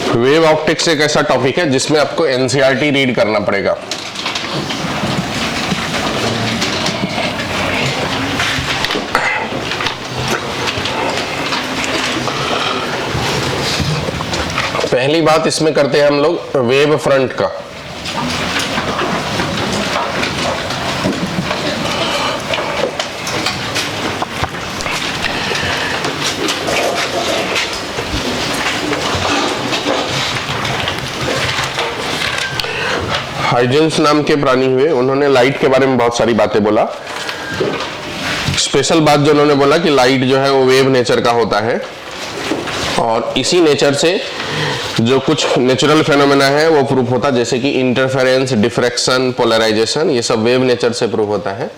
Wave optics एक ऐसा topic है जिसमें आपको एनसीईआरटी रीड करना पड़ेगा। पहली बात इसमें करते हैं हम लोग वेव फ्रंट का। हाइजेंस नाम के प्राणी हुए, उन्होंने लाइट के बारे में बहुत सारी बातें बोला। स्पेशल बात जो उन्होंने बोला कि लाइट जो है वो वेव नेचर का होता है और इसी नेचर से जो कुछ नेचुरल फेनोमेना है वो प्रूफ होता है, जैसे कि इंटरफेरेंस, डिफ्रैक्शन, पोलराइजेशन, ये सब वेव नेचर से प्रूफ होता है।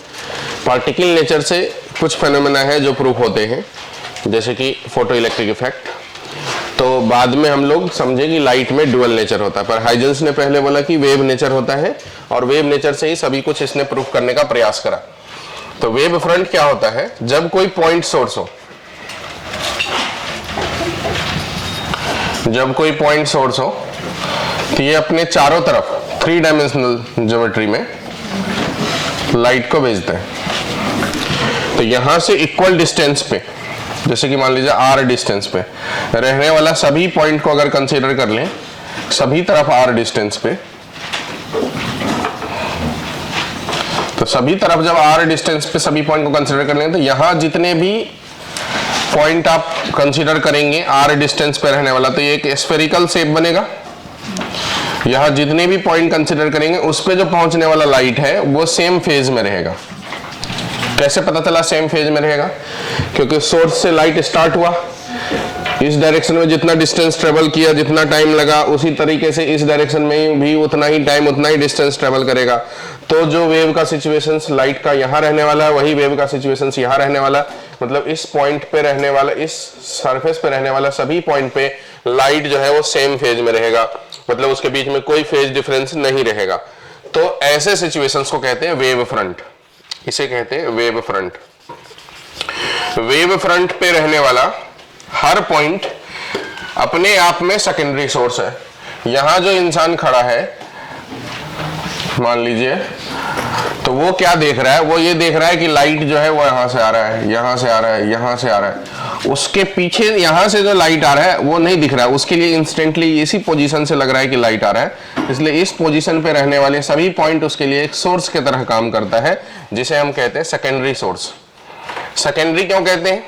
पार्टिकल नेचर से कुछ फेनोमेना है जो प्रूफ होते हैं, जैसे कि फोटो इलेक्ट्रिक इफेक्ट। तो बाद में हम लोग समझे कि लाइट में डुअल नेचर होता है, पर हाइजेंस ने पहले बोला कि वेव नेचर होता है और वेव नेचर से ही सभी कुछ इसने प्रूफ करने का प्रयास करा। तो वेव फ्रंट क्या होता है? जब कोई पॉइंट सोर्स हो, जब कोई पॉइंट सोर्स हो तो ये अपने चारों तरफ 3 डायमेंशनल ज्योमेट्री में लाइट को भेजता है। तो यहां से इक्वल डिस्टेंस पे, जैसे कि मान लीजिए r डिस्टेंस पे रहने वाला सभी पॉइंट को अगर कंसीडर कर लें, सभी तरफ r डिस्टेंस पे, तो सभी तरफ जब r डिस्टेंस पे सभी पॉइंट को कंसीडर कर लें तो यहां जितने भी पॉइंट आप कंसीडर करेंगे r डिस्टेंस पे रहने वाला, तो ये एक स्फेरिकल शेप बनेगा। यहां जितने भी पॉइंट कंसीडर करेंगे उस पे जो पहुंचने वाला लाइट है वो सेम फेज में रहेगा। कैसे पता चला सेम फेज में रहेगा? क्योंकि सोर्स से लाइट स्टार्ट हुआ, इस डायरेक्शन में जितना डिस्टेंस ट्रेवल किया, जितना टाइम लगा, उसी तरीके से इस डायरेक्शन में भी उतना ही टाइम, उतना ही डिस्टेंस ट्रेवल करेगा। तो जो वेव का सिचुएशंस लाइट का यहाँ रहने वाला है, वही वेव का सिचुएशंस यहाँ रहने वाला। मतलब इस पॉइंट पे रहने वाला, इस सरफेस पे रहने वाला सभी पॉइंट पे लाइट जो है वो सेम फेज में रहेगा, मतलब उसके बीच में कोई फेज डिफरेंस नहीं रहेगा। तो ऐसे सिचुएशंस को कहते हैं वेव फ्रंट, इसे कहते हैं वेव फ्रंट। वेव फ्रंट पे रहने वाला हर पॉइंट अपने आप में सेकेंडरी सोर्स है। यहां जो इंसान खड़ा है मान लीजिए, तो वो क्या देख रहा है? वो ये देख रहा है कि लाइट जो है वो यहां से आ रहा है, यहां से आ रहा है, यहां से आ रहा है। उसके पीछे यहां से जो लाइट आ रहा है वो नहीं दिख रहा है, उसके लिए इंस्टेंटली इसी पोजीशन से लग रहा है कि लाइट आ रहा है। इसलिए इस पोजीशन पे रहने वाले सभी पॉइंट उसके लिए एक सोर्स की तरह काम करता है, जिसे हम कहते हैं सेकेंडरी सोर्स। सेकेंडरी क्यों कहते हैं?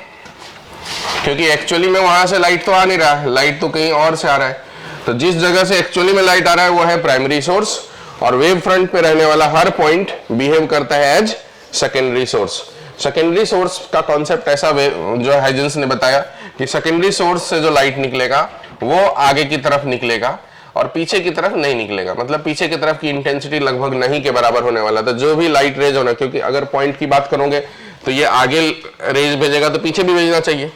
क्योंकि एक्चुअली में वहां से लाइट तो आ नहीं रहा है, लाइट तो कहीं और से आ रहा है। तो जिस जगह से एक्चुअली में लाइट आ रहा है वो है प्राइमरी सोर्स, और वेव फ्रंट पे रहने वाला हर पॉइंट बिहेव करता है as secondary source. Secondary source का कॉन्सेप्ट ऐसा जो हाइजेंस ने बताया कि सेकेंडरी सोर्स से जो लाइट निकलेगा वो आगे की तरफ निकलेगा और पीछे की तरफ नहीं निकलेगा। मतलब पीछे की तरफ की इंटेंसिटी लगभग नहीं के बराबर होने वाला। तो जो भी लाइट रेज होना, क्योंकि अगर पॉइंट की बात करोगे तो ये आगे रेज भेजेगा तो पीछे भी भेजना चाहिए।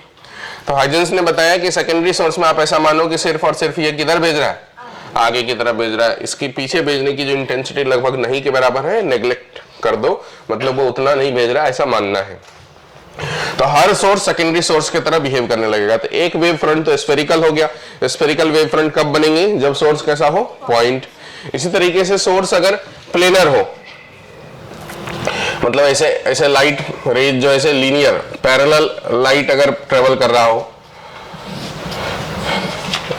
तो हाइजेंस ने बताया कि सेकेंडरी सोर्स में आप ऐसा मानो कि सिर्फ और सिर्फ ये किधर भेज रहा है, आगे की तरफ भेज रहा है। इसकी पीछे भेजने की जो इंटेंसिटी लगभग नहीं के बराबर है, नेग्लेक्ट कर दो, मतलब वो उतना नहीं भेज रहा, ऐसा मानना है। तो हर सोर्स सेकेंडरी सोर्स की तरह बिहेव करने लगेगा। तो एक वेव फ्रंट तो स्फेरिकल हो गया। स्फेरिकल वेव फ्रंट कब बनेंगे? जब सोर्स कैसा हो? पॉइंट। इसी तरीके से सोर्स अगर प्लेनर हो, मतलब ऐसे ऐसे लाइट रेज जो ऐसे लीनियर पैरेलल लाइट अगर ट्रेवल कर रहा हो,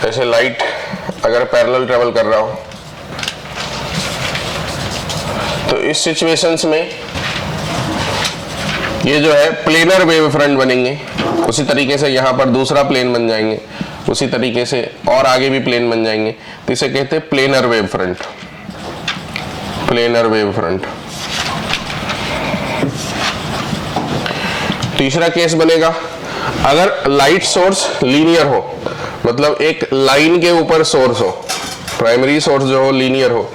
ऐसे लाइट अगर पैरेलल ट्रेवल कर रहा हो, तो इस सिचुएशंस में ये जो है प्लेनर वेव फ्रंट बनेंगे। उसी तरीके से यहां पर दूसरा प्लेन बन जाएंगे, उसी तरीके से और आगे भी प्लेन बन जाएंगे। तो इसे कहते हैं planar wave front, planar wave front. तीसरा केस बनेगा अगर लाइट सोर्स लीनियर हो, मतलब एक लाइन के ऊपर सोर्स हो, प्राइमरी सोर्स जो हो लीनियर हो,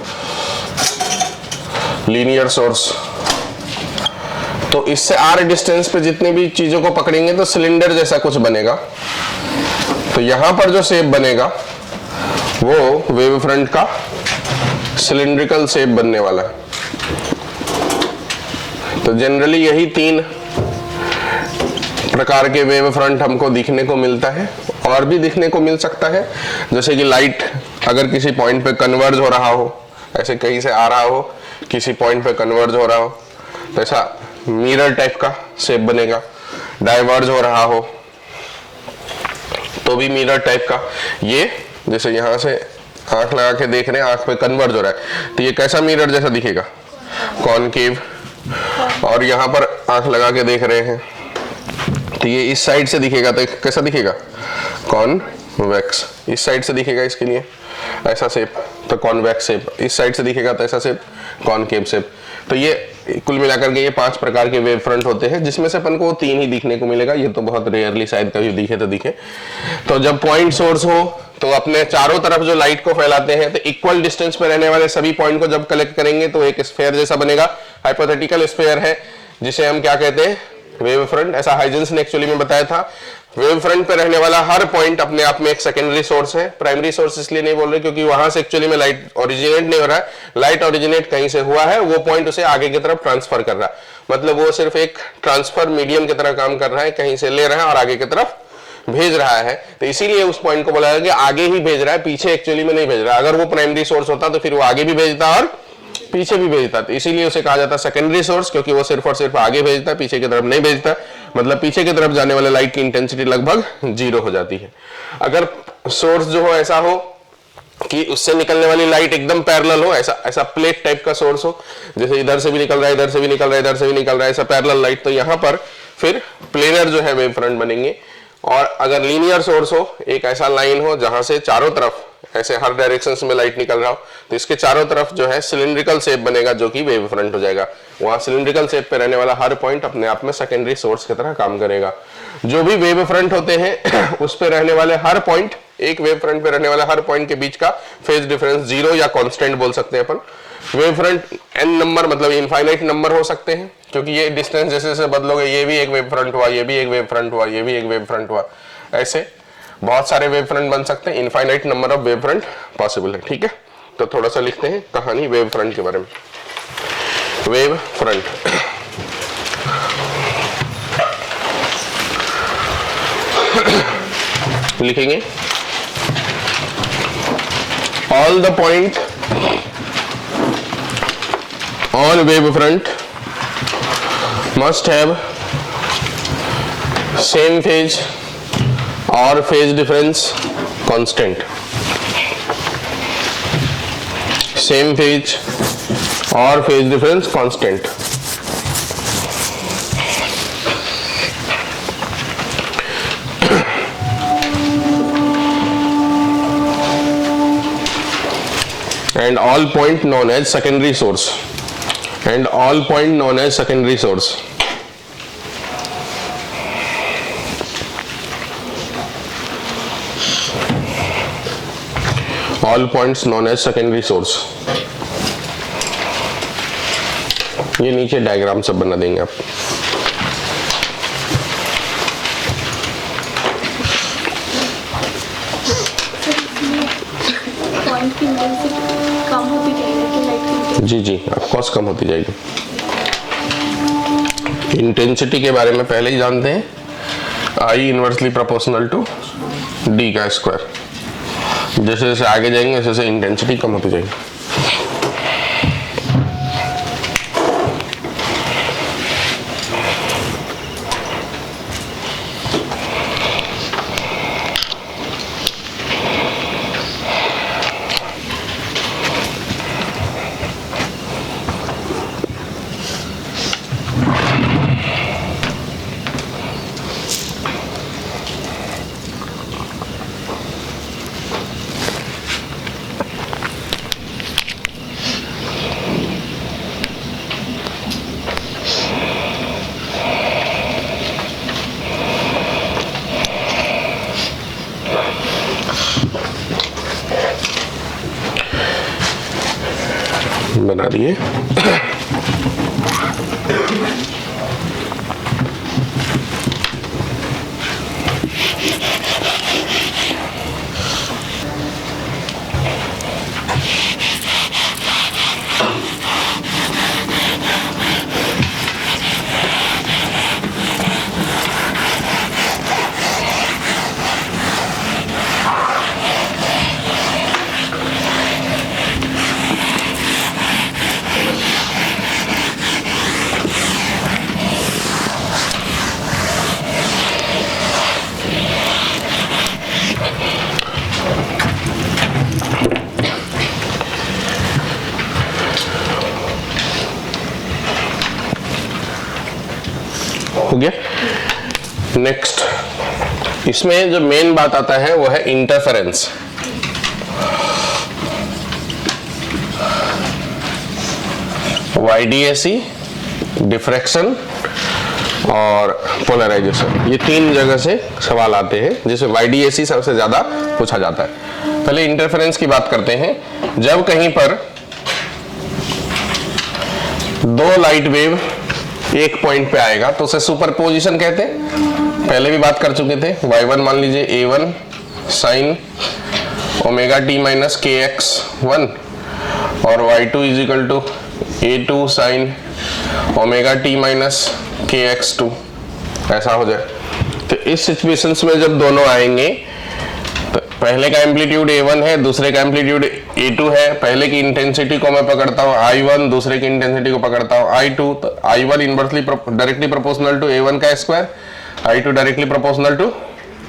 लीनियर सोर्स। तो इससे r डिस्टेंस पे जितने भी चीजों को पकड़ेंगे तो सिलेंडर जैसा कुछ बनेगा। तो यहां पर जो शेप बनेगा वो वेव फ्रंट का सिलिंड्रिकल शेप बनने वाला है। तो जनरली यही 3 प्रकार के वेव फ्रंट हमको दिखने को मिलता है और भी दिखने को मिल सकता है, जैसे कि लाइट अगर किसी पॉइंट पे कन्वर्ज हो रहा हो, ऐसे कहीं से आ रहा हो, किसी पॉइंट पे कन्वर्ज हो रहा हो तो ऐसा मिरर टाइप का शेप बनेगा। डाइवर्ज हो रहा हो तो भी मिरर टाइप का, ये जैसे यहां से आंख लगा के देख रहे हैं, आंख पे कन्वर्ज हो रहा है तो ये कैसा मिरर जैसा दिखेगा, कॉनकेव। और यहाँ पर आंख लगा के देख रहे हैं तो ये इस साइड से दिखेगा तो कैसा दिखेगा, कॉन्वेक्स। इस साइड से दिखेगा इसके लिए ऐसा शेप तो कॉन्वेक्स शेप, इस साइड से दिखेगा तो ऐसा शेप कॉनकेव शेप। तो ये कुल मिलाकर के ये 5 प्रकार के वेव फ्रंट होते हैं, जिसमें से अपन को 3 ही दिखने को मिलेगा। ये तो बहुत रेयरली शायद कभी दिखे तो दिखे। तो जब पॉइंट सोर्स हो तो अपने चारों तरफ जो लाइट को फैलाते हैं तो इक्वल डिस्टेंस पे रहने वाले सभी पॉइंट को जब कलेक्ट करेंगे तो एक स्फीयर जैसा बनेगा। हाइपोथेटिकल स्फीयर है जिसे हम क्या कहते हैं, वेव फ्रंट। ऐसा हाइजेंस ने एक्चुअली में बताया था। वेव फ्रंट पे रहने वाला हर पॉइंट अपने आप में एक सेकेंडरी सोर्स है। प्राइमरी सोर्स इसलिए नहीं बोल रहे क्योंकि वहां से एक्चुअली में लाइट ओरिजिनेट नहीं हो रहा है, लाइट ओरिजिनेट कहीं से हुआ है, वो पॉइंट उसे आगे की तरफ ट्रांसफर कर रहा है। मतलब वो सिर्फ एक ट्रांसफर मीडियम की तरह काम कर रहा है, कहीं से ले रहा है और आगे की तरफ भेज रहा है। तो इसीलिए उस पॉइंट को बोला गया कि आगे ही भेज रहा है, पीछे एक्चुअली में नहीं भेज रहा है। अगर वो प्राइमरी सोर्स होता तो फिर वो आगे भी भेजता और पीछे भी भेजता, तो इसीलिए उसे कहा जाता है सेकेंडरी सोर्स, क्योंकि वो सिर्फ और सिर्फ आगे भेजता है, पीछे की तरफ नहीं भेजता। मतलब पीछे की तरफ जाने वाले लाइट की इंटेंसिटी लगभग 0 हो जाती है। अगर सोर्स जो हो ऐसा हो कि उससे निकलने वाली लाइट एकदम पैरेलल हो, ऐसा प्लेट टाइप का सोर्स हो, जैसे इधर से भी निकल रहा है, इधर से भी निकल रहा है, इधर से भी निकल रहा है, ऐसा पैरेलल लाइट, तो यहाँ पर फिर प्लेनर जो है वेव फ्रंट बनेंगे। और अगर लीनियर सोर्स हो, एक ऐसा लाइन हो जहां से चारों तरफ ऐसे हर डायरेक्शंस में लाइट निकल रहा हो, तो इसके चारों तरफ जो है सिलिंड्रिकल शेप बनेगा, जो कि वेव फ्रंट हो जाएगा। वहां सिलिंड्रिकल शेप पे रहने वाला हर पॉइंट अपने आप में सेकेंडरी सोर्स की तरह काम करेगा। जो भी वेव फ्रंट होते हैं उस पे रहने वाले हर पॉइंट, एक वेव फ्रंट पे रहने वाले हर पॉइंट के बीच का फेज डिफरेंस 0 या कांस्टेंट बोल सकते हैं अपन। वेव फ्रंट n नंबर मतलब इनफाइनाइट नंबर हो सकते हैं, क्योंकि ये डिस्टेंस जैसे जैसे बदलोगे, ये भी एक वेव फ्रंट हुआ, ये भी एक वेव फ्रंट हुआ, ये भी एक वेव फ्रंट हुआ, ऐसे बहुत सारे वेव फ्रंट बन सकते हैं। Infinite number of wave front possible है। ठीक है, तो थोड़ा सा लिखते हैं कहानी वेव फ्रंट के बारे में। वेव फ्रंट लिखेंगे, all the point on wave front must have same phase or phase difference constant. Same phase or phase difference constant. And all point known as secondary source. And all point known as secondary source. All points known as secondary source. ये नीचे diagram सब बना देंगे आप। Point की intensity कम होती जाएगी light की? जी ऑफकोर्स कम होती जाएगी। इंटेंसिटी के बारे में पहले ही जानते हैं, I inversely proportional to d का स्क्वायर। जैसे जैसे आगे जाएंगे वैसे वैसे इंटेंसिटी कम होती जाएगी। बना दिए। हो गया। नेक्स्ट इसमें जो मेन बात आता है वो है इंटरफेरेंस। YDAC, डिफ्रैक्शन और पोलराइजेशन, ये तीन जगह से सवाल आते हैं जिसमें YDAC सबसे ज्यादा पूछा जाता है। पहले इंटरफेरेंस की बात करते हैं। जब कहीं पर दो लाइट वेव एक पॉइंट पे आएगा तो उसे सुपरपोजिशन कहते हैं। पहले भी बात कर चुके थे। y1 मान लीजिए a1 sign omega t minus kx1 और y2 is equal to a2 sine omega t minus kx2, ऐसा हो जाए। तो इस सिचुएशंस में जब दोनों आएंगे तो पहले का एम्पलीट्यूड a1 है, दूसरे का एम्पलीट्यूड a2 है। पहले की इंटेंसिटी को मैं पकड़ता हूँ I1, दूसरे की इंटेंसिटी को पकड़ता हूँ I2। तो I1 inversely directly proportional to a1 का square, I2 directly proportional to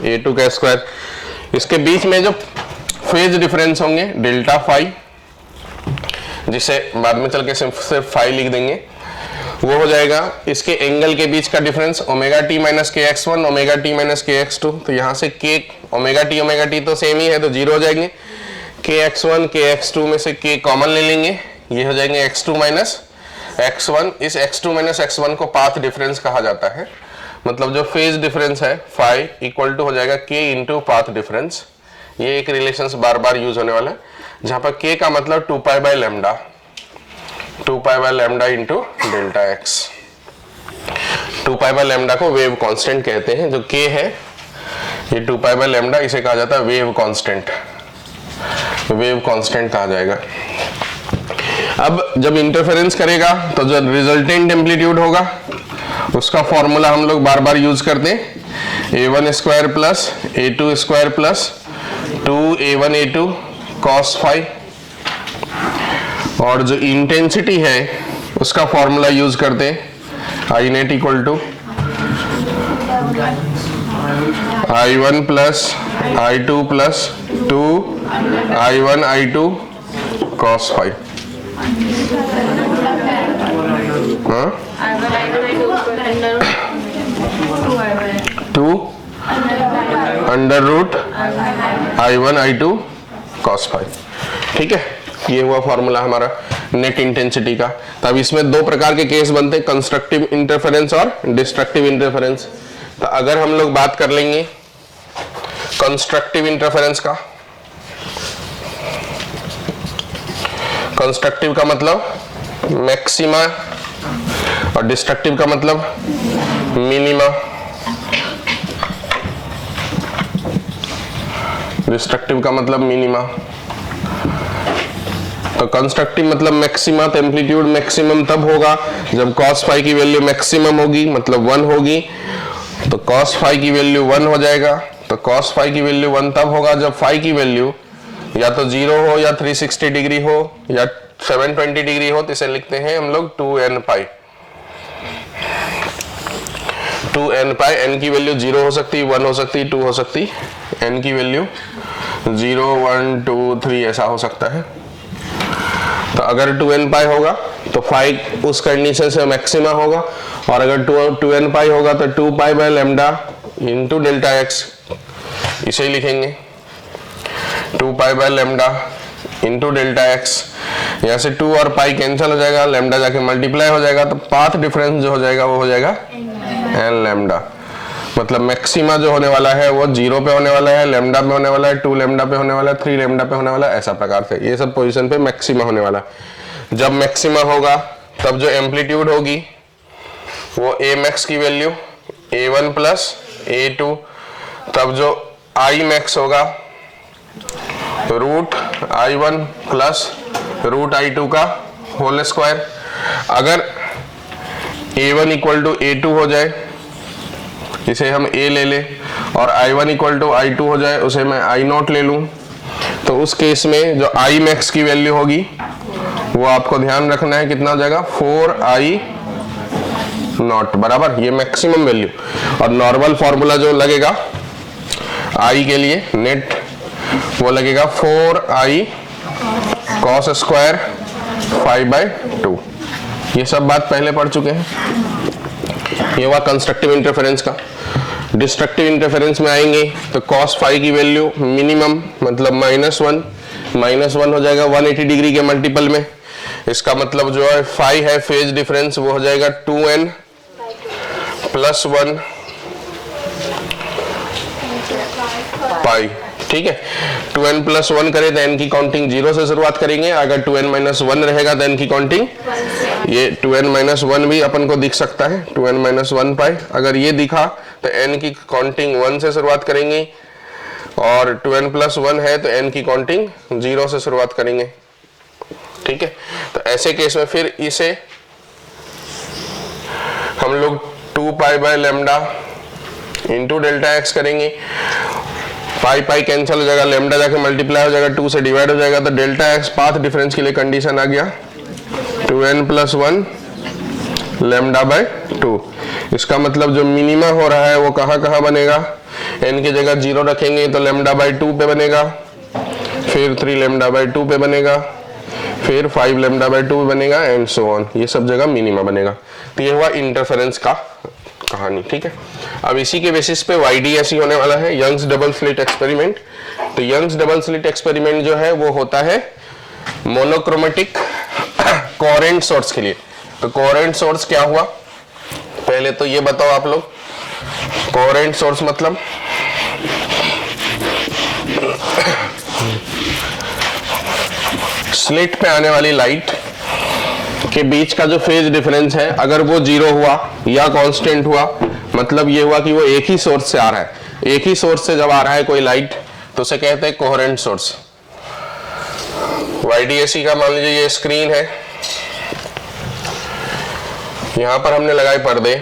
a2 का स्क्वायर। इसके बीच में जो फेज डिफरेंस होंगे डेल्टा फाई, जिसे बाद में चल के सिर्फ फाई लिख देंगे, वो हो जाएगा इसके एंगल के बीच का difference omega t minus k x one omega t minus k x two. तो यहाँ से के ओमेगा टी तो सेम ही है तो जीरो हो जाएंगे। K x one k x two में से के कॉमन ले लेंगे, ये हो जाएंगे x two minus x one. इस x two minus x one को पाथ डिफरेंस कहा जाता है। मतलब जो फेज डिफरेंस है फाई इक्वल टू हो जाएगा के इंटू पाथ डिफरेंस। ये एक रिलेशन बार बार यूज होने वाला है, जहां पर के का मतलब 2 pi by lambda into delta x. 2 pi by lambda को वेव कांस्टेंट कहते हैं। जो के है ये 2 पाई बाय लैम्डा, इसे कहा जाता है वेव कांस्टेंट, वेव कांस्टेंट कहा जाएगा। अब जब इंटरफेरेंस करेगा तो जो रिजल्टेंट एम्पलीट्यूड होगा उसका फॉर्मूला हम लोग बार बार यूज करते हैं। a1 square plus a2 square plus 2a1 a2 cos phi. और जो इंटेंसिटी है उसका फॉर्मूला यूज करते हैं I net equal to I1 plus I2 plus 2I1 I2 cos phi. Two under root I1 I2 cos phi. ठीक है, ये हुआ फॉर्मूला हमारा नेट इंटेंसिटी का। तब इसमें दो प्रकार के केस बनते हैं, कंस्ट्रक्टिव इंटरफेरेंस और डिस्ट्रक्टिव इंटरफेरेंस। तो अगर हम लोग बात कर लेंगे कंस्ट्रक्टिव इंटरफेरेंस का, कंस्ट्रक्टिव का मतलब मैक्सिमा और डिस्ट्रक्टिव का मतलब मिनिमा। डिस्ट्रक्टिव का मतलब मिनिमा। तो कंस्ट्रक्टिव मतलब मैक्सिमा, तो एम्पलीट्यूड मैक्सिमम तब होगा जब cos फाई की वैल्यू मैक्सिमम होगी, मतलब 1 होगी। तो cos फाई की वैल्यू 1 हो जाएगा। तो cos फाई की वैल्यू 1 तब होगा जब फाई की वैल्यू या तो 0 हो या 360 डिग्री हो या 720 डिग्री हो। तो इसे लिखते हैं हम लोग 2n पाई। 2n पाई, n की वैल्यू 0 हो सकती, 1 हो सकती, 2 हो सकती। n की वैल्यू 0 1 2 3 ऐसा हो सकता है। तो अगर 2n पाई होगा तो फाई उस कंडीशन से मैक्सिमा होगा, और अगर 2n पाई होगा तो 2 pi by lambda into delta x, इसे ही लिखेंगे 2 pi by lambda into delta x. यहाँ से 2 और पाई कैंसिल हो जाएगा, लैम्डा जाके मल्टीप्लाई हो जाएगा, तो पाथ डिफरेंस जो हो जाएगा वो हो जाएगा n लैम्डा। मतलब मैक्सिमा जो होने वाला है वो 0 पे होने वाला है, लैम्डा पे होने वाला है, 2 लैम्डा पे होने वाला है, 3 लैम्डा पे होने वाला है, ऐसा प्रकार से ये सब पोजीशन पे मैक्सिमा होने वाला है। जब मैक्सिमा होगा तब जो एम्पलीट्यूड होगी वो a मैक्स की वैल्यू a1 प्लस a2, तब जो I मैक्स होगा root I1 plus root I2 का होल स्क्वायर। अगर a1 इक्वल टू a2 हो जाए, इसे हम a ले ले, और I1 इक्वल टू I2 हो जाए, उसे मैं I नॉट ले लूं, तो उस केस में जो I मैक्स की वैल्यू होगी वो आपको ध्यान रखना है कितना हो जाएगा 4I नॉट बराबर, ये मैक्सिमम वैल्यू। और नॉर्मल फॉर्मूला जो लगेगा I के लिए नेट वो लगेगा 4I cos स्क्वायर 5/2। ये सब बात पहले पढ़ चुके हैं। ये हुआ कंस्ट्रक्टिव इंटरफेरेंस का। डिस्ट्रक्टिव इंटरफेरेंस में आएंगे तो cos फाई की वैल्यू मिनिमम मतलब -1 हो जाएगा 180 डिग्री के मल्टीपल में। इसका मतलब जो है फाई है फेज डिफरेंस वो हो जाएगा 2n + 1 पाई। ठीक है, 2n + 1 करें तो n की काउंटिंग 0 से शुरुआत करेंगे। अगर 2n - 1 रहेगा तो n की काउंटिंग ये 2n - 1 भी अपन को दिख सकता है 2n - 1 पाई। अगर ये दिखा तो n की काउंटिंग 1 से शुरुआत करेंगे और 2n + 1 है तो n की काउंटिंग 0 से शुरुआत करेंगे। ठीक है, तो ऐसे केस में फिर इसे हम लोग 2 π/λ इंटू Δx करेंगे। पाई कैंसिल हो जाएगा, लैम्डा जाके मल्टीप्लाई हो जाएगा, 2 से डिवाइड हो जाएगा। तो Δx पाथ डिफरेंस के लिए कंडीशन आ गया 2n + 1 λ/2। इसका मतलब जो मिनिमा हो रहा है वो कहाँ बनेगा, n की जगह 0 रखेंगे तो λ/2 पे बनेगा, फिर 3 λ/2 पे बनेगा, फिर 5 λ/2 पे बनेगा एंड सो ऑन। ये सब जगह मिनिमा बनेगा। तो ये हुआ इंटरफेरेंस का कहानी। ठीक है, अब इसी के बेसिस पे YDSE होने वाला है, यंग्स डबल स्लिट एक्सपेरिमेंट। तो यंग्स डबल स्लिट एक्सपेरिमेंट जो है वो होता है मोनोक्रोमेटिक कोहेरेंट सोर्स के लिए। तो कोहेरेंट सोर्स क्या हुआ, पहले तो ये बताओ आप लोग, कोहेरेंट सोर्स मतलब स्लिट पे आने वाली लाइट के बीच का जो फेज डिफरेंस है अगर वो 0 हुआ या कांस्टेंट हुआ, मतलब ये हुआ कि वो एक ही सोर्स से आ रहा है। एक ही सोर्स से जब आ रहा है कोई लाइट तो उसे कहते हैं कोहेरेंट सोर्स। YDSE का मान लीजिए ये स्क्रीन है, यहां पर हमने लगाए पर्दे,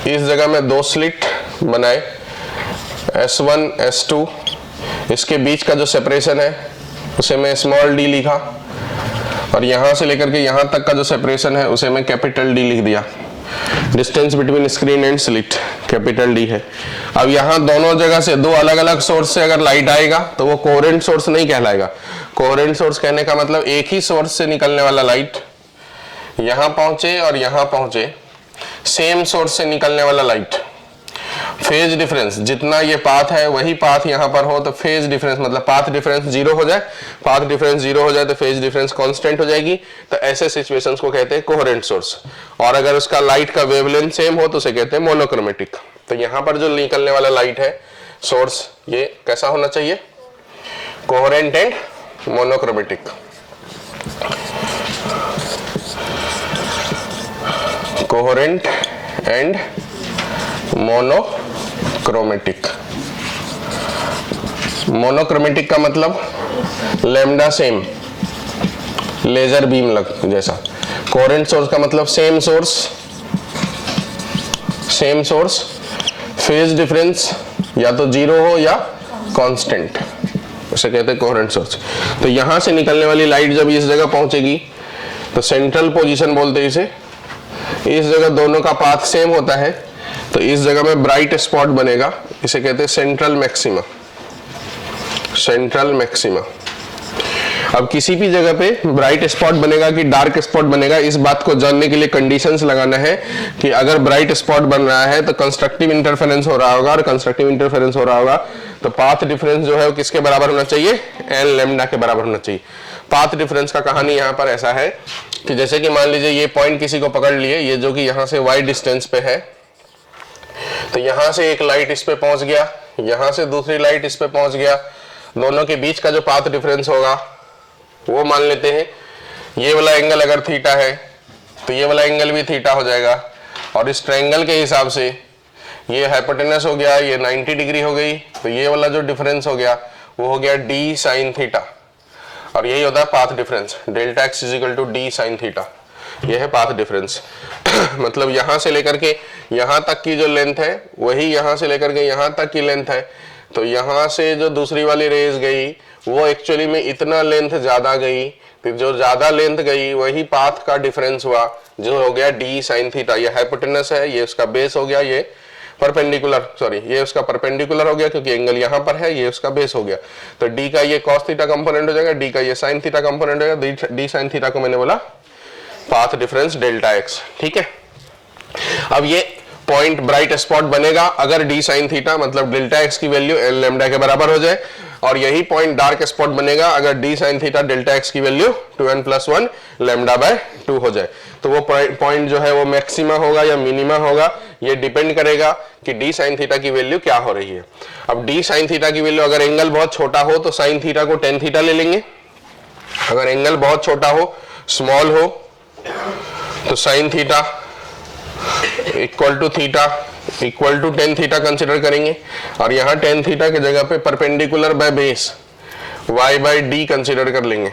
इस जगह में 2 स्लिट बनाए S1 S2, इसके बीच का जो सेपरेशन है उसे मैं स्मॉल d लिखा और यहां से लेकर के यहां तक का जो सेपरेशन है उसे मैं कैपिटल D लिख दिया। Distance between screen and slit capital D है। अब यहां दोनों जगह से 2 अलग अलग सोर्स से अगर लाइट आएगा तो वो कोहेरेंट सोर्स नहीं कहलाएगा। कोहेरेंट सोर्स कहने का मतलब एक ही सोर्स से निकलने वाला लाइट यहां पहुंचे और यहां पहुंचे, सेम सोर्स से निकलने वाला लाइट, फेज डिफरेंस जितना ये पाथ है वही पाथ यहां पर हो तो फेज डिफरेंस मतलब पाथ डिफरेंस 0 हो जाए, पाथ डिफरेंस 0 हो जाए तो फेज डिफरेंस कांस्टेंट हो जाएगी। तो ऐसे सिचुएशंस को कहते हैं कोहेरेंट सोर्स। और अगर उसका लाइट का वेवलेंथ सेम हो तो उसे कहते हैं मोनोक्रोमेटिक। तो यहां पर जो निकलने वाला लाइट है सोर्स ये कैसा होना चाहिए, coherent and monochromatic. Coherent and monochromatic. Monochromatic का मतलब लैम्डा सेम, लेजर बीम लग जैसा। कोहेरेंट सोर्स का मतलब सेम सोर्स, फेज डिफरेंस या तो 0 हो या कांस्टेंट, उसे कहते हैं कोहेरेंट सोर्स। तो यहां से निकलने वाली लाइट जब इस जगह पहुंचेगी तो सेंट्रल पोजीशन बोलते हैं इसे। इस जगह दोनों का पाथ सेम होता है तो इस जगह में ब्राइट स्पॉट बनेगा, इसे कहते हैं सेंट्रल मैक्सिमा। Central maxima. अब किसी भी जगह पे ब्राइट स्पॉट बनेगा कि डार्क स्पॉट बनेगा, इस बात को जानने के लिए कंडीशंस लगाना है कि अगर ब्राइट स्पॉट बन रहा है तो कंस्ट्रक्टिव इंटरफेरेंस हो रहा होगा, और कंस्ट्रक्टिव इंटरफेरेंस हो रहा होगा तो पाथ डिफरेंस जो है वो किसके बराबर होना चाहिए, n लैम्डा के बराबर होना चाहिए। पाथ डिफरेंस का कहानी यहाँ पर ऐसा है कि जैसे कि मान लीजिए ये पॉइंट किसी को पकड़ लिए, ये जो कि यहाँ से y डिस्टेंस पे है, तो यहाँ से एक लाइट इस पे पहुंच गया, यहाँ से दूसरी लाइट इस पे पहुंच गया, दोनों के बीच का जो पाथ डिफरेंस होगा वो मान लेते हैं ये वाला एंगल अगर थीटा है तो ये वाला एंगल भी थीटा हो जाएगा, और इस ट्रायंगल के हिसाब से ये हाइपोटेनस हो गया, ये 90 डिग्री हो गई, तो ये वाला जो डिफरेंस हो गया वो हो गया d sin थीटा, और यही होता है path difference. Delta x = d sin theta, ये है पाथ डिफरेंस। मतलब यहां से लेकर के यहां तक की जो लेंथ है वही यहां से लेकर के यहां तक की लेंथ है, तो यहां से जो दूसरी वाली रेज गई वो एक्चुअली में इतना लेंथ ज्यादा गई, फिर जो ज्यादा लेंथ गई वही पाथ का डिफरेंस हुआ जो हो गया d sin थीटा। ये हाइपोटेनस है, ये उसका बेस हो गया, ये परपेंडिकुलर, सॉरी ये उसका परपेंडिकुलर हो गया क्योंकि एंगल यहाँ पर है, ये उसका बेस हो गया। तो d का ये cos थीटा कंपोनेंट हो जाएगा, d का ये sin थीटा कंपोनेंट हो जाएगा, d sin थीटा को मैंने बोला पाथ डिफरेंस डेल्टा x। ठीक है, अब ये पॉइंट ब्राइट स्पॉट बनेगा अगर डी साइन थीटा मतलब डेल्टा एक्स की वैल्यू एल लैम्डा के बराबर हो जाए, और यही पॉइंट डार्क स्पॉट बनेगा अगर D sine theta delta x की वैल्यू 2n+1 लैम्डा बाय 2 हो जाए। तो वो पॉइंट जो है वो मैक्सिमा होगा या मिनिमा होगा, ये डिपेंड करेगा कि डी साइन थीटा की वैल्यू क्या हो रही है। अब डी साइन थीटा की वैल्यू अगर एंगल बहुत छोटा हो तो साइन थीटा को टेन थीटा ले लेंगे, अगर एंगल बहुत छोटा हो स्मॉल हो तो sine theta equal to theta equal to tan theta consider करेंगे, और यहाँ टेन थीटा की जगह पे perpendicular by base y by d consider कर लेंगे,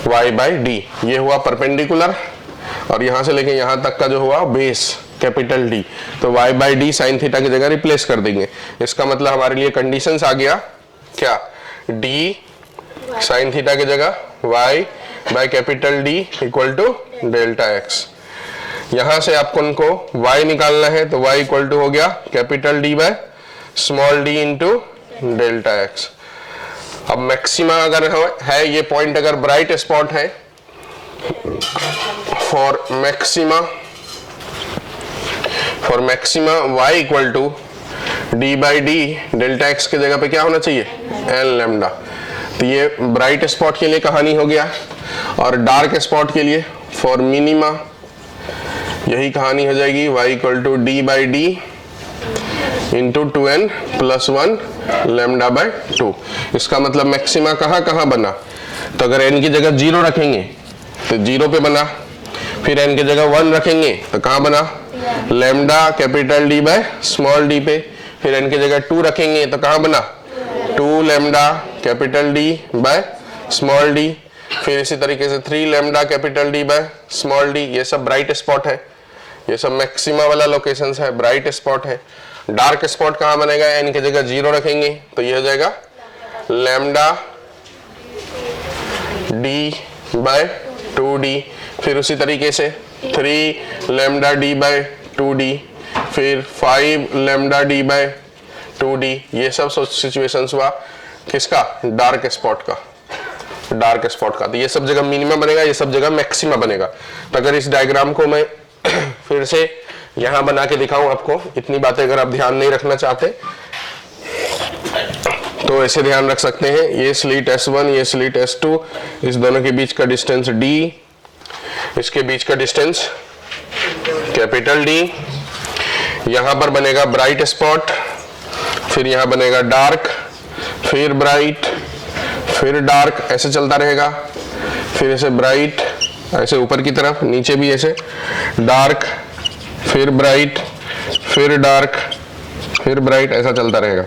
y बाई डी ये हुआ परपेंडिकुलर, और यहाँ से लेके यहाँ तक का जो हुआ बेस कैपिटल D, तो y by D sine theta की जगह रिप्लेस कर देंगे। इसका मतलब हमारे लिए कंडीशंस आ गया क्या, d साइन थीटा की जगह y by capital D equal to delta x। यहां से आपको उनको y निकालना है तो y इक्वल टू हो गया capital D by small d into delta x। अब मैक्सिमा अगर है ये पॉइंट अगर ब्राइट स्पॉट है, for maxima y equal to d by d delta x की जगह पे क्या होना चाहिए, एल लैम्डा। तो ये ब्राइट स्पॉट के लिए कहानी हो गया, और डार्क स्पॉट के लिए फॉर मिनिमा यही कहानी हो जाएगी, y equal to d by d into 2n+1 lambda by 2। इसका मतलब मैक्सिमा कहाँ कहाँ बना, तो अगर n की जगह 0 रखेंगे तो 0 पे बना, फिर n की जगह 1 रखेंगे तो कहाँ बना, lambda capital D by small d पे, फिर n की जगह 2 रखेंगे तो कहाँ बना, 2 lambda capital D by small d, फिर इसी तरीके से 3 lambda capital D by small d। ये सब ब्राइट स्पॉट है, ये सब मैक्सिमा वाला लोकेशन है, ब्राइट स्पॉट है। डार्क स्पॉट कहाँ बनेगा, n की जगह 0 रखेंगे तो ये हो जाएगा लैम्डा d बाय 2d, फिर उसी तरीके से 3 लैम्डा d बाय 2d, फिर 5 लैम्डा d बाय 2d। ये सब सिचुएशंस हुआ किसका, डार्क स्पॉट का, डार्क स्पॉट का। तो ये सब जगह मिनिमा बनेगा, ये सब जगह मैक्सिमा बनेगा। तो अगर इस डायग्राम को मैं फिर से यहां बना के दिखाऊं आपको, इतनी बातें अगर आप ध्यान नहीं रखना चाहते तो ऐसे ध्यान रख सकते हैं, ये स्लिट S1 ये स्लिट S2, इस दोनों के बीच का डिस्टेंस D, इसके बीच का डिस्टेंस कैपिटल D, यहां पर बनेगा ब्राइट स्पॉट, फिर यहां बनेगा डार्क, फिर ब्राइट, फिर डार्क, ऐसे चलता रहेगा, फिर ऐसे ब्राइट, ऐसे ऊपर की तरफ, नीचे भी ऐसे डार्क, फिर ब्राइट, फिर डार्क, फिर ब्राइट, ऐसा चलता रहेगा।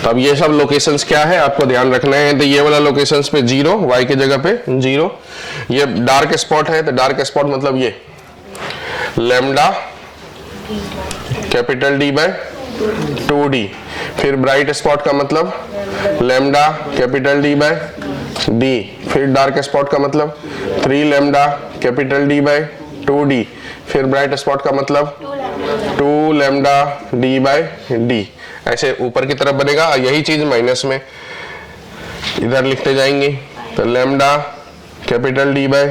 तो अब ये सब लोकेशंस क्या है आपको ध्यान रखना है। तो ये वाला लोकेशंस पे 0, y की जगह पे 0, ये डार्क स्पॉट है, तो डार्क स्पॉट मतलब ये lambda capital D bye 2d, फिर ब्राइट स्पॉट का मतलब lambda capital D by d, फिर डार्क स्पॉट का मतलब 3 lambda capital D bye 2d, फिर ब्राइट स्पॉट का मतलब 2 लैम्डा d बाय d, ऐसे ऊपर की तरफ बनेगा। यही चीज माइनस में इधर लिखते जाएंगे, तो lambda capital D bye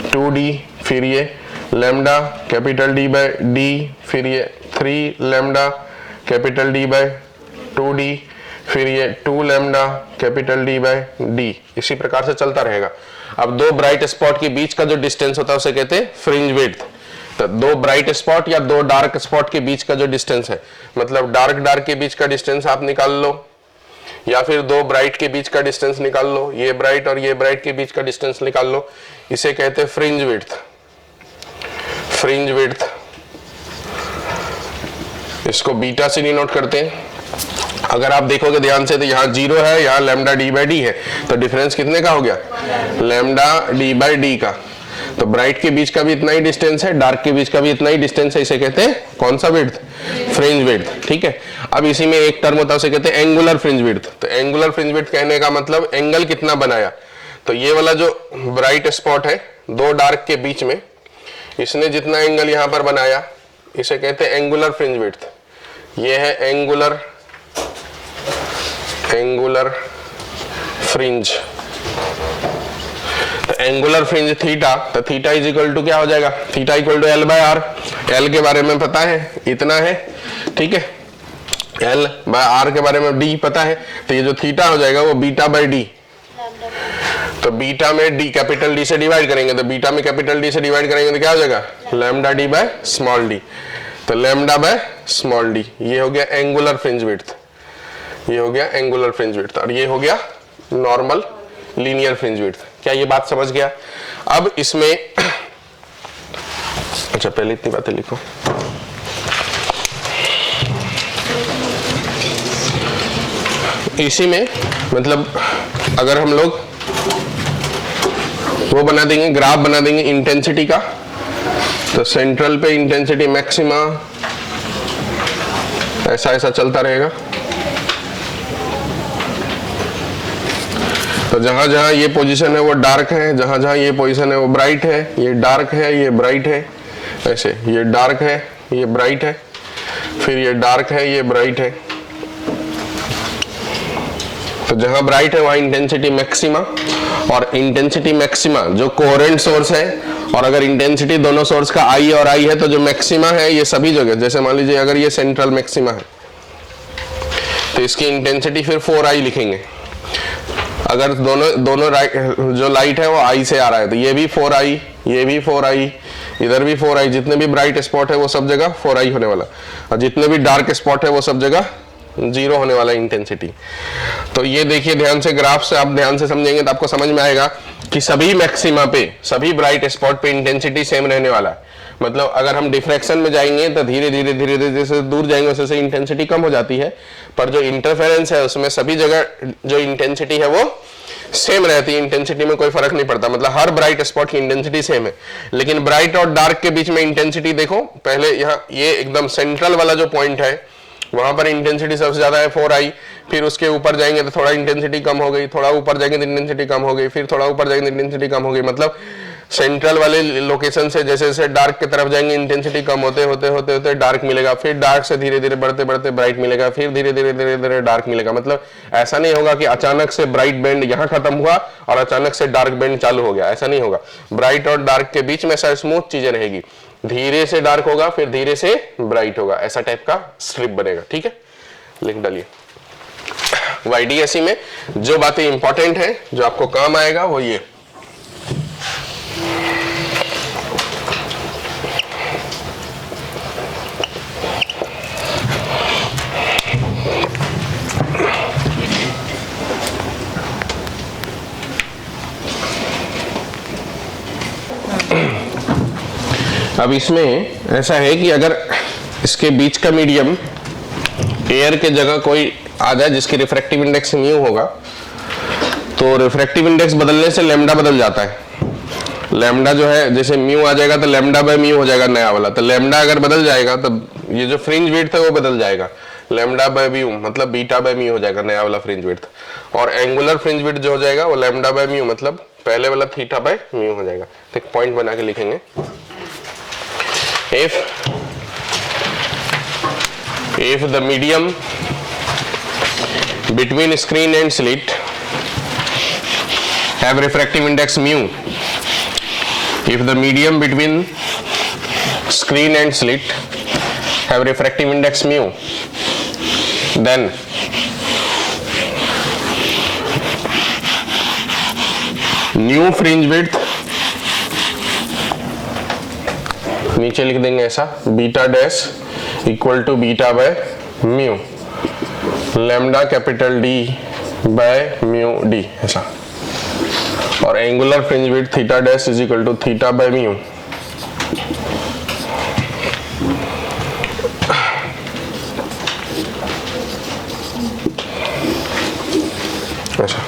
2d, फिर ये lambda capital D by d, फिर ये 3 lambda capital D bye 2d, फिर ये 2 lambda capital D by d, इसी प्रकार से चलता रहेगा। अब दो ब्राइट स्पॉट के बीच का जो डिस्टेंस होता है उसे कहते हैं फ्रिंज विड्थ। तो दो ब्राइट स्पॉट या दो डार्क स्पॉट के बीच का जो डिस्टेंस है, मतलब डार्क के बीच का डिस्टेंस आप निकाल लो, या फिर दो ब्राइट के बीच का डिस्टेंस निकाल लो, ये ब्राइट और ये ब्राइट के बीच का डिस्टेंस निकाल लो, इसे कहते हैं फ्रिंज विड्थ। फ्रिंज विड्थ इसको बीटा से डिनोट करते हैं। अगर आप देखोगे ध्यान से तो यहाँ 0 है, यहाँ लैम्डा d बाई डी है, तो डिफरेंस कितने का हो गया, लैम्डा d बाई डी का। तो ब्राइट के बीच का भी इतना ही डिस्टेंस है, डार्क के बीच का भी इतना ही डिस्टेंस है, इसे कहते हैं कौन सा विड्थ, फ्रिंज विड्थ। ठीक है, अब इसी में एक टर्म होता है उसे कहते हैं एंगुलर फ्रिंज विड्थ। तो एंगुलर फ्रिंज विड्थ कहने का मतलब एंगल कितना बनाया। तो ये वाला जो ब्राइट स्पॉट है दो डार्क के बीच में, इसने जितना एंगल यहाँ पर बनाया इसे कहते हैं एंगुलर फ्रिंज विड्थ। ये है एंगुलर फ्रिंज। तो एंगुलर फ्रिंज थीटा, तो थीटा इज इक्वल टू क्या हो जाएगा, theta equal to l by r. L के बारे में पता है, इतना है, ठीक है, एल बाय आर के बारे में डी पता है, तो ये जो थीटा हो जाएगा वो बीटा बाय डी। तो बीटा में डी, कैपिटल डी से डिवाइड करेंगे, तो बीटा में कैपिटल डी से डिवाइड करेंगे तो क्या हो जाएगा, lambda D by small d. तो लैम्डा बाय स्मॉल डी, ये हो गया एंगुलर फ्रिंज विड्थ, ये हो गया एंगुलर फ्रिंज विड्थ, और ये हो गया नॉर्मल लीनियर फ्रिंज विड्थ। क्या ये बात समझ गया? अब इसमें अच्छा पहले इतनी बातें लिखो। इसी में मतलब अगर हम लोग वो बना देंगे, ग्राफ बना देंगे इंटेंसिटी का, तो सेंट्रल पे इंटेंसिटी मैक्सिमा ऐसा ऐसा चलता रहेगा। तो जहां जहां ये पोजीशन है वो डार्क है, जहां जहां ये पोजीशन है वो ब्राइट है, ये डार्क है ये ब्राइट है, ऐसे ये डार्क है ये ब्राइट है, फिर ये डार्क है ये ब्राइट है। तो जहां ब्राइट है वहां इंटेंसिटी मैक्सिमा, और इंटेंसिटी मैक्सिमा जो कोहेरेंट सोर्स है, और अगर इंटेंसिटी दोनों सोर्स का आई और आई है तो जो मैक्सिमा है ये सभी जगह, जैसे मान लीजिए अगर ये सेंट्रल मैक्सिमा है तो इसकी इंटेंसिटी फिर 4i लिखेंगे। अगर दोनों जो लाइट है वो आई से आ रहा है तो ये भी 4i, ये भी 4i, इधर भी 4i, जितने भी ब्राइट स्पॉट है वो सब जगह 4i होने वाला, और जितने भी डार्क स्पॉट है वो सब जगह 0 होने वाला इंटेंसिटी। तो ये देखिए ध्यान से, ग्राफ से आप ध्यान से समझेंगे तो आपको समझ में आएगा कि सभी मैक्सिमा पे, सभी ब्राइट स्पॉट पे इंटेंसिटी सेम रहने वाला है। मतलब अगर हम डिफ्रैक्शन में जाएंगे तो धीरे धीरे धीरे धीरे जैसे दूर जाएंगे वैसे इंटेंसिटी कम हो जाती है, पर जो इंटरफेरेंस है उसमें सभी जगह जो इंटेंसिटी है वो सेम रहती है, इंटेंसिटी में कोई फर्क नहीं पड़ता। मतलब हर ब्राइट स्पॉट की इंटेंसिटी सेम है, लेकिन ब्राइट और डार्क के बीच में इंटेंसिटी देखो, पहले यहाँ ये एकदम सेंट्रल वाला जो पॉइंट है वहां पर इंटेंसिटी सबसे ज्यादा है 4i, फिर उसके ऊपर जाएंगे तो थोड़ा इंटेंसिटी कम हो गई, थोड़ा ऊपर जाएंगे तो इंटेंसिटी कम हो गई, फिर थोड़ा ऊपर जाएंगे तो इंटेंसिटी कम हो गई। मतलब सेंट्रल वाले लोकेशन से जैसे जैसे डार्क की तरफ जाएंगे इंटेंसिटी कम होते होते होते होते डार्क मिलेगा, फिर डार्क से धीरे धीरे बढ़ते बढ़ते ब्राइट मिलेगा, फिर धीरे धीरे धीरे धीरे डार्क मिलेगा। मतलब ऐसा नहीं होगा कि अचानक से ब्राइट बैंड यहाँ खत्म हुआ और अचानक से डार्क बैंड चालू हो गया, ऐसा नहीं होगा। ब्राइट और डार्क के बीच में ऐसा स्मूथ चीजें रहेगी, धीरे से डार्क होगा फिर धीरे से ब्राइट होगा, ऐसा टाइप का स्ट्रिप बनेगा। ठीक है, लिख डालिए। YDSE में जो बातें इंपॉर्टेंट है, जो आपको काम आएगा वो ये, अब इसमें ऐसा है कि अगर इसके बीच का मीडियम एयर के जगह कोई आ जाए जिसकी रिफ्रैक्टिव इंडेक्स म्यू होगा, तो रिफ्रैक्टिव इंडेक्स बदलने से लैम्डा बदल जाता है। लैम्डा जो है जैसे म्यू आ जाएगा तो लैम्डा बाय म्यू हो जाएगा नया वाला, तो लैम्डा अगर बदल जाएगा तो ये जो फ्रिंज विड्थ है वो बदल जाएगा, लैम्डा बाय म्यू मतलब बीटा बाय म्यू हो जाएगा नया वाला फ्रिंज विड्थ। और एंगुलर फ्रिंज विड्थ जो हो जाएगा वो लैम्डा बाय म्यू मतलब पहले वाला थीटा बाय म्यू हो जाएगा। तो एक पॉइंट बना के लिखेंगे, if the medium between screen and slit have refractive index mu, if the medium between screen and slit have refractive index mu, then new fringe width नीचे लिख देंगे ऐसा, beta dash equal to beta by mu, lambda capital D by mu d ऐसा, और angular fringe width theta dash is equal to theta by mu. अच्छा,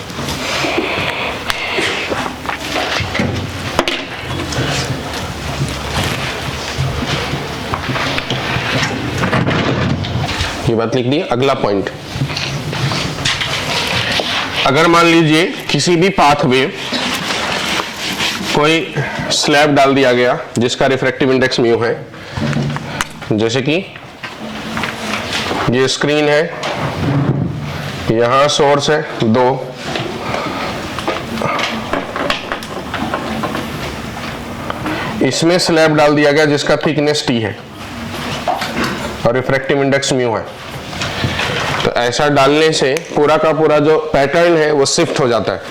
ये बात लिख दी। अगला पॉइंट, अगर मान लीजिए किसी भी पाथ में कोई स्लैब डाल दिया गया जिसका रिफ्रैक्टिव इंडेक्स म्यू है, जैसे कि ये स्क्रीन है, यहां सोर्स है 2, इसमें स्लैब डाल दिया गया जिसका थिकनेस टी है और रिफ्रैक्टिव इंडेक्स म्यू है। तो ऐसा डालने से पूरा का पूरा जो पैटर्न है वो शिफ्ट हो जाता है।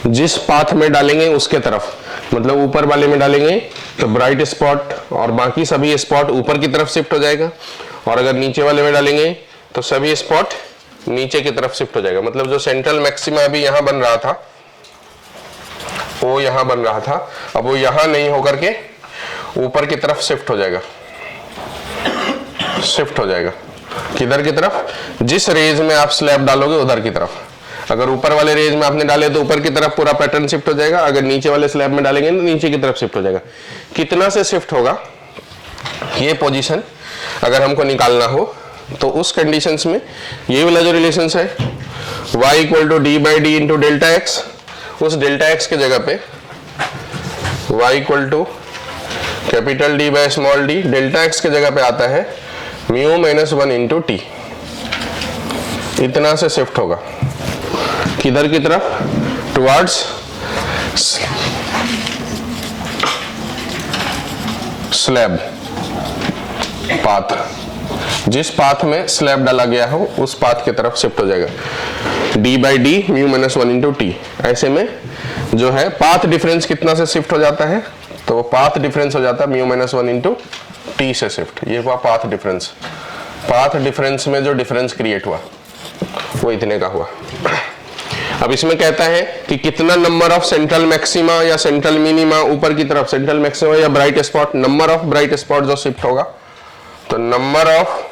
जिस पाथ में डालेंगे उसके तरफ, मतलब ऊपर वाले में डालेंगे तो ब्राइट स्पॉट और बाकी सभी स्पॉट ऊपर की तरफ शिफ्ट हो जाएगा, और अगर नीचे वाले में डालेंगे तो सभी स्पॉट नीचे की तरफ शिफ्ट हो जाएगा। मतलब जो सेंट्रल मैक्सिमा अभी यहां बन रहा था वो यहां बन रहा था, अब वो यहां नहीं होकर के ऊपर की तरफ शिफ्ट हो जाएगा। शिफ्ट हो जाएगा किधर की तरफ? जिस रेंज में आप स्लैब डालोगे उधर की तरफ। अगर ऊपर वाले रेंज में आपने डाले तो ऊपर की तरफ पूरा पैटर्न शिफ्ट हो जाएगा, अगर नीचे वाले स्लैब में डालेंगे तो नीचे की तरफ शिफ्ट हो जाएगा। कितना से शिफ्ट होगा ये पोजीशन अगर हमको निकालना हो तो उस कंडीशंस में ये वाला जो रिलेशन है y equal to d by d into delta x, उस डेल्टा एक्स के जगह पे y equal to capital d by small d, delta x के जगह पे आता है म्यू माइनस 1 इंटू टी। इतना से शिफ्ट होगा किधर की तरफ? Towards slab path. जिस पाथ में स्लैब डाला गया हो उस पाथ की तरफ शिफ्ट हो जाएगा। D by D mu minus 1 into T. ऐसे में जो है पाथ डिफरेंस कितना से शिफ्ट हो जाता है? तो पाथ डिफरेंस हो जाता है म्यू माइनस 1 इंटू टी से शिफ्ट। ये हुआ पाथ डिफरेंस। पाथ डिफरेंस में जो डिफरेंस क्रिएट हुआ वो इतने का हुआ। अब इसमें कहता है कि कितना नंबर ऑफ सेंट्रल मैक्सिमा या सेंट्रल मिनिमा ऊपर की तरफ, सेंट्रल मैक्सिमा या bright spot, number of bright spot जो शिफ्ट होगा, तो नंबर ऑफ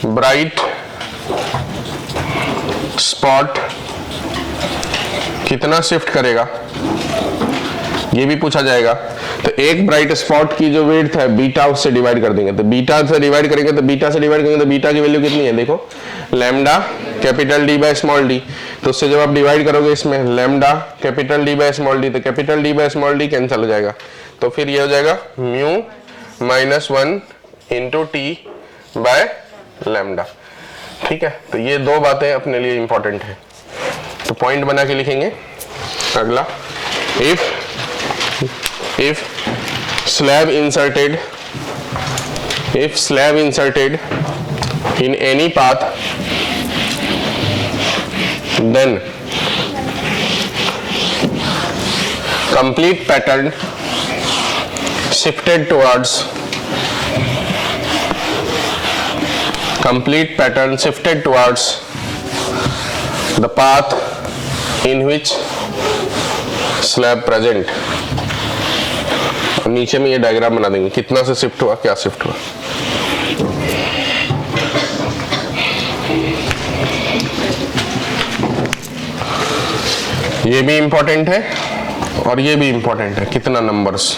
ब्राइट स्पॉट कितना शिफ्ट करेगा ये भी पूछा जाएगा। तो एक ब्राइट स्पॉट की जो विड्थ है बीटा, उससे डिवाइड कर देंगे। तो बीटा से डिवाइड करेंगे तो बीटा से डिवाइड करेंगे तो बीटा की वैल्यू कितनी है? देखो lambda capital D by small d. तो उससे जब आप डिवाइड करोगे इसमें lambda capital D by small d, तो capital D by small d cancel हो जाएगा। तो फिर ये हो जाएगा mu minus 1 into t by lambda. ठीक है, तो ये दो बातें अपने लिए इंपॉर्टेंट है, तो पॉइंट बना के लिखेंगे। अगला, if slab inserted in any path, then complete pattern shifted towards the path in which slab present। और नीचे में ये डायग्राम बना देंगे कितना से शिफ्ट हुआ, क्या शिफ्ट हुआ। ये भी इंपॉर्टेंट है और ये भी इंपॉर्टेंट है, कितना नंबर्स।